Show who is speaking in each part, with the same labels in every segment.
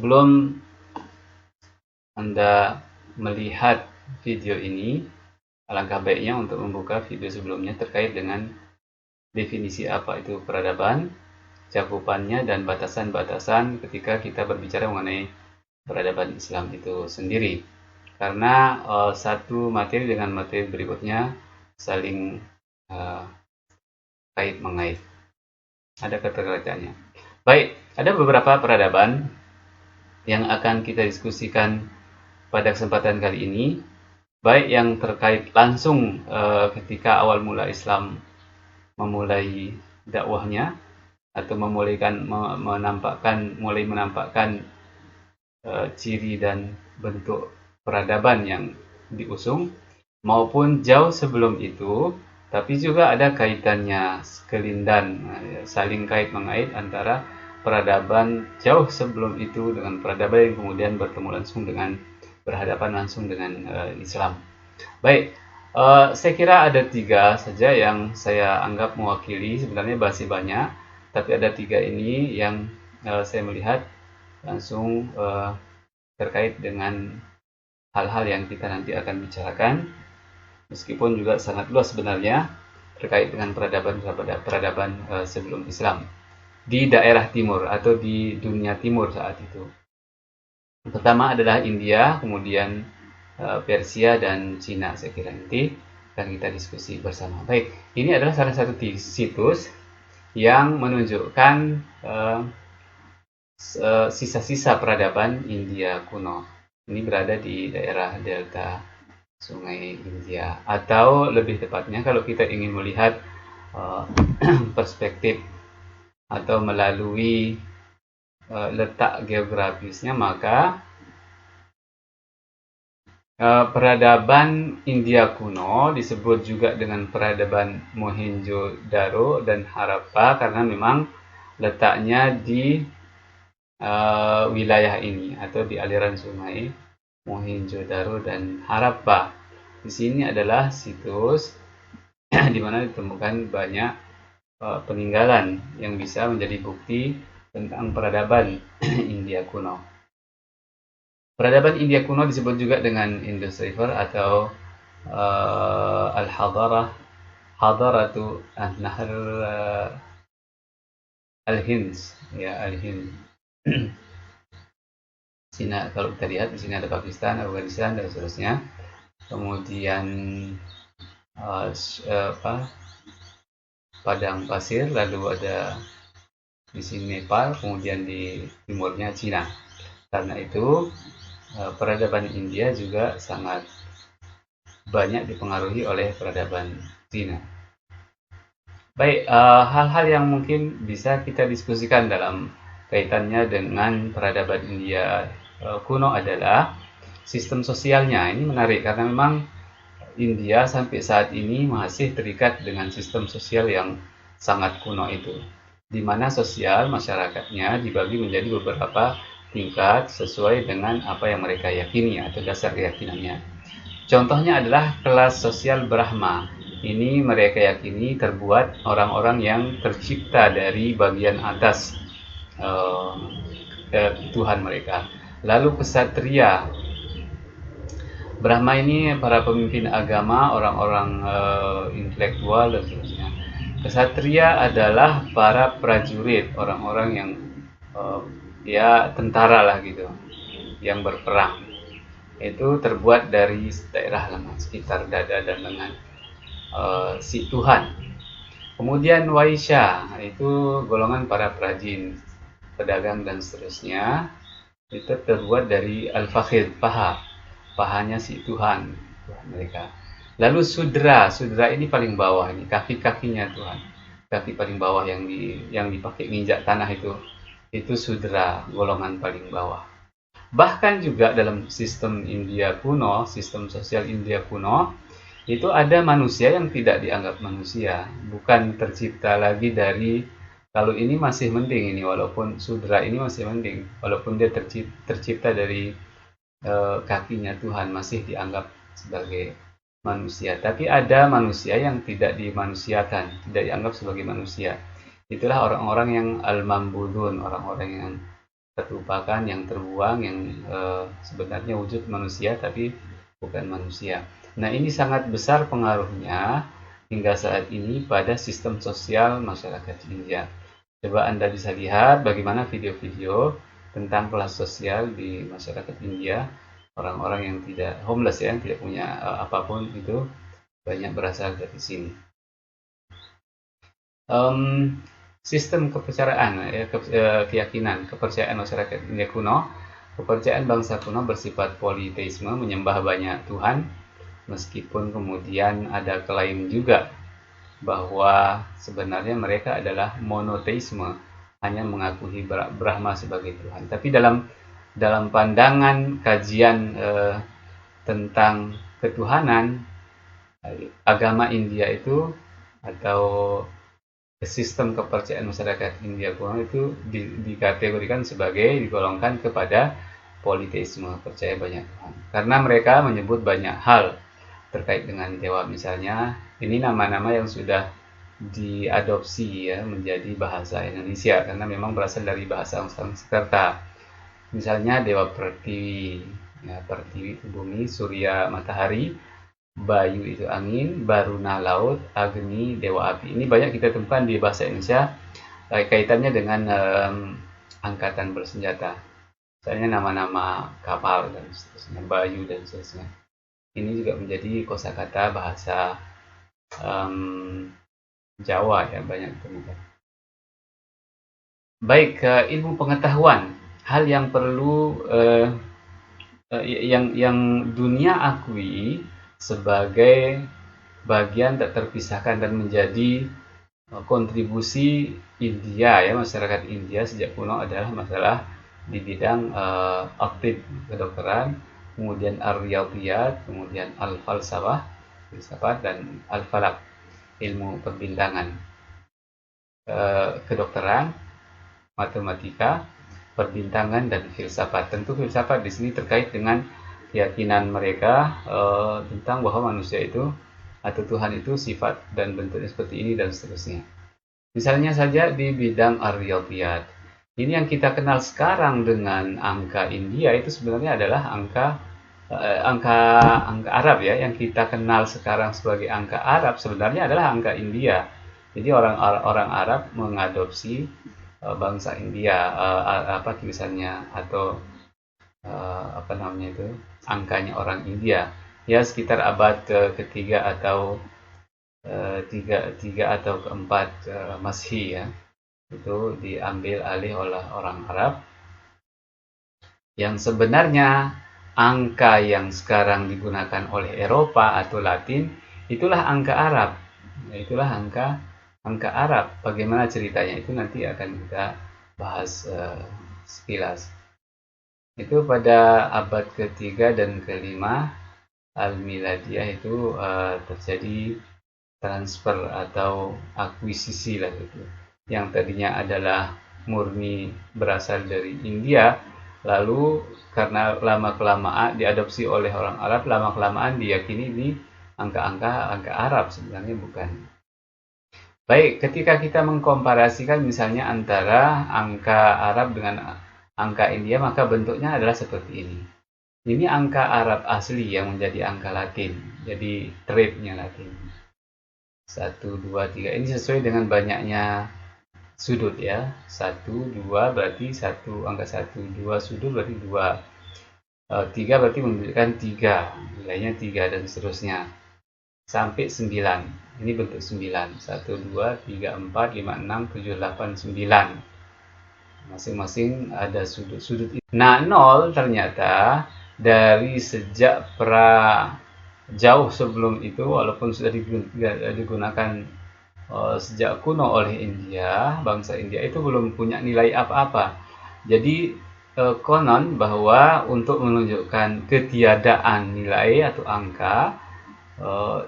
Speaker 1: sebelum Anda melihat video ini, alangkah baiknya untuk membuka video sebelumnya terkait dengan definisi apa itu peradaban, cakupannya, dan batasan-batasan ketika kita berbicara mengenai peradaban Islam itu sendiri. Karena satu materi dengan materi berikutnya saling kait-mengait. Ada keterkaitannya. Baik, ada beberapa peradaban yang akan kita diskusikan pada kesempatan kali ini, baik yang terkait langsung ketika awal mula Islam memulai dakwahnya atau mulai menampakkan ciri dan bentuk peradaban yang diusung, maupun jauh sebelum itu, tapi juga ada kaitannya kelindan, saling kait-mengait antara peradaban jauh sebelum itu dengan peradaban yang kemudian berhadapan langsung dengan Islam. Baik, saya kira ada 3 saja yang saya anggap mewakili, sebenarnya masih banyak, tapi ada 3 ini yang saya melihat langsung terkait dengan hal-hal yang kita nanti akan bicarakan, meskipun juga sangat luas sebenarnya terkait dengan peradaban sebelum Islam di daerah timur atau di dunia timur saat itu. Pertama adalah India, kemudian Persia dan Cina. Saya kira nanti akan kita diskusi bersama. Baik, ini adalah salah satu situs yang menunjukkan sisa-sisa peradaban India kuno. Ini berada di daerah delta Sungai India, atau lebih tepatnya kalau kita ingin melihat perspektif atau melalui letak geografisnya, maka peradaban India kuno disebut juga dengan peradaban Mohenjo-daro dan Harappa karena memang letaknya di wilayah ini atau di aliran sungai Mohenjo-daro dan Harappa. Di sini adalah situs di mana ditemukan banyak peninggalan yang bisa menjadi bukti tentang peradaban India kuno. Peradaban India kuno disebut juga dengan Indus River atau Hadaratu Nahr Al-Hind, ya, Al-Hind. Cina, kalau kita lihat di sini ada Pakistan, Afghanistan dan seterusnya. Kemudian padang pasir, lalu ada di sini Nepal, kemudian di timurnya Cina. Karena itu peradaban India juga sangat banyak dipengaruhi oleh peradaban Cina. Baik, hal-hal yang mungkin bisa kita diskusikan dalam kaitannya dengan peradaban India kuno adalah sistem sosialnya. Ini menarik karena memang India sampai saat ini masih terikat dengan sistem sosial yang sangat kuno itu, di mana sosial masyarakatnya dibagi menjadi beberapa tingkat sesuai dengan apa yang mereka yakini atau dasar keyakinannya. Contohnya adalah kelas sosial Brahma. Ini mereka yakini terbuat orang-orang yang tercipta dari bagian atas Tuhan mereka. Lalu kesatria. Brahma ini para pemimpin agama, orang-orang intelektual dan seterusnya. Kesatria adalah para prajurit, orang-orang yang tentara lah gitu, yang berperang. Itu terbuat dari daerah lengan, sekitar dada dan lengan si Tuhan. Kemudian Waisya, itu golongan para perajin, pedagang dan seterusnya. Itu terbuat dari al-fakhid, pahanya si Tuhan mereka. Lalu Sudra ini paling bawah, ini kaki-kakinya Tuhan, kaki paling bawah yang dipakai nginjak tanah itu Sudra, golongan paling bawah. Bahkan juga dalam sistem India kuno, sistem sosial India kuno, itu ada manusia yang tidak dianggap manusia, bukan tercipta lagi dari, kalau ini masih mending ini, walaupun Sudra ini masih mending, walaupun dia tercipta dari kakinya Tuhan, masih dianggap sebagai manusia. Tapi ada manusia yang tidak dimanusiakan, tidak dianggap sebagai manusia. Itulah orang-orang yang al-mambudun, orang-orang yang terlupakan, yang terbuang, yang sebenarnya wujud manusia tapi bukan manusia. Nah, ini sangat besar pengaruhnya hingga saat ini pada sistem sosial masyarakat India. Coba Anda bisa lihat bagaimana video-video tentang kelas sosial di masyarakat India, orang-orang yang tidak homeless ya, yang tidak punya apapun itu banyak berasal dari sini. Sistem kepercayaan, ya, keyakinan, kepercayaan masyarakat India kuno, kepercayaan bangsa kuno bersifat politeisme, menyembah banyak Tuhan, meskipun kemudian ada klaim juga bahwa sebenarnya mereka adalah monoteisme, hanya mengakui Brahma sebagai Tuhan. Tapi dalam pandangan kajian tentang ketuhanan, agama India itu atau sistem kepercayaan masyarakat India kuno itu dikategorikan sebagai digolongkan kepada politeisme, percaya banyak Tuhan. Karena mereka menyebut banyak hal terkait dengan dewa, misalnya ini nama-nama yang sudah diadopsi ya menjadi bahasa Indonesia karena memang berasal dari bahasa Sanskerta. Misalnya dewa Pertiwi, ya, Pertiwi itu bumi, Surya matahari, Bayu itu angin, Baruna laut, Agni dewa api. Ini banyak kita temukan di bahasa Indonesia kaitannya dengan angkatan bersenjata. Misalnya nama-nama kapal dan seterusnya, Bayu dan seterusnya. Ini juga menjadi kosakata bahasa Jawa ya, banyak ditemukan. Baik, ilmu pengetahuan, hal yang perlu yang dunia akui sebagai bagian tak terpisahkan dan menjadi kontribusi India ya, masyarakat India sejak kuno adalah masalah di bidang at-tibb, kedokteran, kemudian ar-riyadhiyat, kemudian al-falsafah, filsafat, dan al-falak, ilmu perbintangan, kedokteran, matematika, perbintangan, dan filsafat. Tentu filsafat di sini terkait dengan keyakinan mereka tentang bahwa manusia itu atau Tuhan itu sifat dan bentuknya seperti ini dan seterusnya. Misalnya saja di bidang ar-riyadhiyat. Ini yang kita kenal sekarang dengan angka India itu sebenarnya adalah angka Arab ya, yang kita kenal sekarang sebagai angka Arab sebenarnya adalah angka India. Jadi orang Arab mengadopsi bangsa India apa tulisannya atau apa namanya itu angkanya orang India ya, sekitar abad ketiga atau tiga atau keempat Masehi ya, itu diambil alih oleh orang Arab, yang sebenarnya angka yang sekarang digunakan oleh Eropa atau Latin itulah angka Arab. Itulah angka Arab. Bagaimana ceritanya itu nanti akan kita bahas sekilas. Itu pada abad ketiga dan kelima Al-Miladiyah itu terjadi transfer atau akuisisi lah gitu. Yang tadinya adalah murni berasal dari India, lalu karena lama-kelamaan diadopsi oleh orang Arab, lama-kelamaan diyakini di angka Arab, sebenarnya bukan. Baik, ketika kita mengkomparasikan misalnya antara angka Arab dengan angka India, maka bentuknya adalah seperti ini. Ini angka Arab asli yang menjadi angka Latin, jadi trade-nya Latin. 1, 2, 3, ini sesuai dengan banyaknya sudut ya. 1, 2 berarti 1, angka 1, 2 sudut berarti 2, 3 berarti menunjukkan 3, nilainya 3 dan seterusnya sampai 9. Ini bentuk 9, 1, 2, 3, 4, 5, 6, 7, 8, 9. Masing-masing ada sudut-sudut. Nah, 0 ternyata dari sejak jauh sebelum itu, walaupun sudah digunakan sejak kuno oleh India, bangsa India itu belum punya nilai apa-apa. Jadi konon bahwa untuk menunjukkan ketiadaan nilai atau angka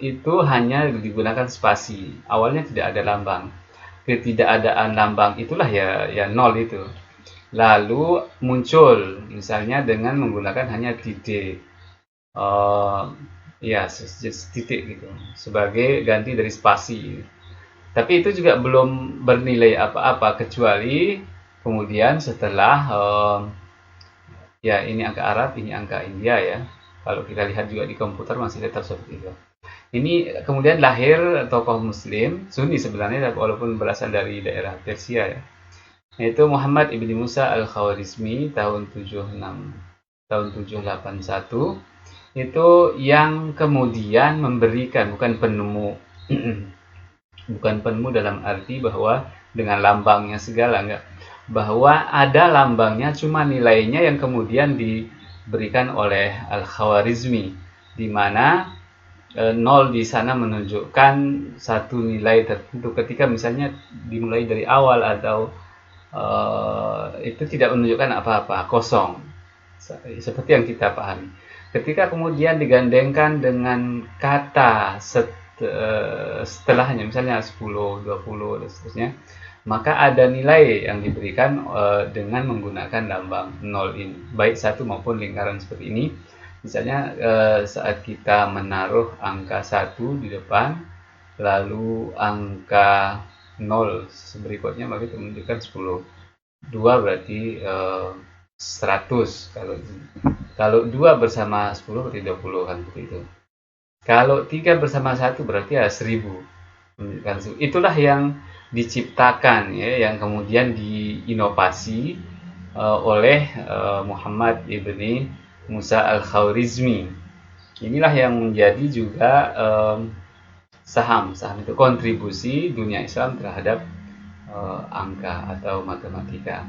Speaker 1: itu hanya digunakan spasi. Awalnya tidak ada lambang. Ketidakadaan lambang itulah ya 0 itu. Lalu muncul misalnya dengan menggunakan hanya titik. Ya, titik gitu sebagai ganti dari spasi. Tapi itu juga belum bernilai apa-apa kecuali Kemudian setelah ya ini angka Arab, ini angka India ya. Kalau kita lihat juga di komputer masih tetap seperti itu. Ini kemudian lahir tokoh Muslim Sunni sebenarnya, walaupun berasal dari daerah Persia ya. Yaitu Muhammad ibni Musa al-Khawarizmi tahun 781 itu yang kemudian memberikan, bukan penemu bukan penemu dalam arti bahwa dengan lambangnya segala, enggak, bahwa ada lambangnya cuma nilainya yang kemudian diberikan oleh Al-Khawarizmi, di mana 0 di sana menunjukkan satu nilai tertentu. Ketika misalnya dimulai dari awal atau itu tidak menunjukkan apa-apa, kosong, seperti yang kita pahami. Ketika kemudian digandengkan dengan kata setelahnya, misalnya 10, 20 dan seterusnya, maka ada nilai yang diberikan dengan menggunakan lambang 0 ini, baik satu maupun lingkaran seperti ini. Misalnya saat kita menaruh angka 1 di depan, lalu angka 0 berikutnya, maka itu menunjukkan 10. 2 berarti 100. Kalau 2 bersama 10 berarti 20 kan, seperti itu. Kalau 3 bersama 1 berarti ya 1000. Itulah yang diciptakan ya, yang kemudian diinovasi oleh Muhammad ibni Musa al-Khawarizmi. Inilah yang menjadi juga saham itu kontribusi dunia Islam terhadap angka atau matematika.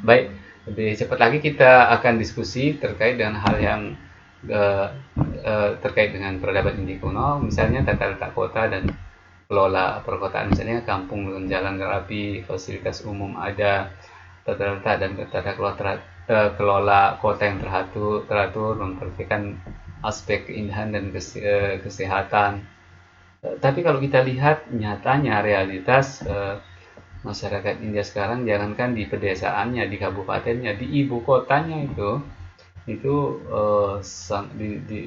Speaker 1: Baik, lebih cepat lagi kita akan diskusi terkait dengan hal yang terkait dengan peradaban India kuno, misalnya tata letak kota dan kelola perkotaan, misalnya kampung dengan jalan rapi, fasilitas umum ada, tata letak dan tata kelola kota yang teratur, memperhatikan aspek keindahan dan kesehatan. Tapi kalau kita lihat nyatanya realitas masyarakat India sekarang, jangankan di pedesaannya, di kabupatennya, di ibu kotanya itu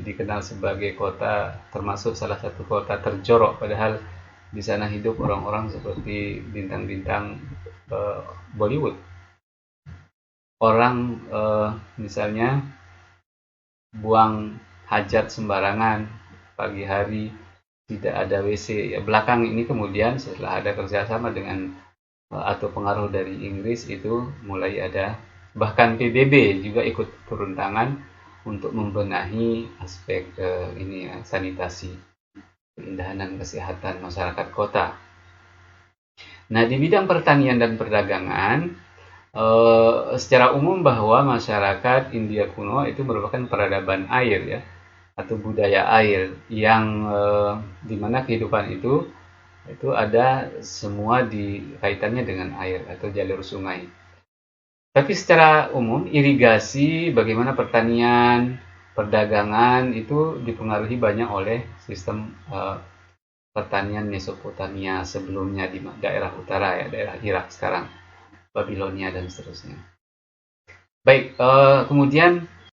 Speaker 1: dikenal sebagai kota, termasuk salah satu kota terjorok, padahal di sana hidup orang-orang seperti bintang-bintang Bollywood. Orang misalnya buang hajat sembarangan pagi hari, tidak ada WC. Ya, belakang ini kemudian setelah ada kerjasama dengan atau pengaruh dari Inggris, itu mulai ada, bahkan PBB juga ikut turun tangan untuk membenahi aspek ini ya, sanitasi, keindahan dan kesehatan masyarakat kota. Nah, di bidang pertanian dan perdagangan, secara umum bahwa masyarakat India kuno itu merupakan peradaban air ya, atau budaya air yang dimana kehidupan itu ada semua kaitannya dengan air atau jalur sungai. Tapi secara umum irigasi, bagaimana pertanian, perdagangan itu dipengaruhi banyak oleh sistem pertanian Mesopotamia sebelumnya di daerah utara ya, daerah Irak sekarang, Babilonia dan seterusnya. Baik, kemudian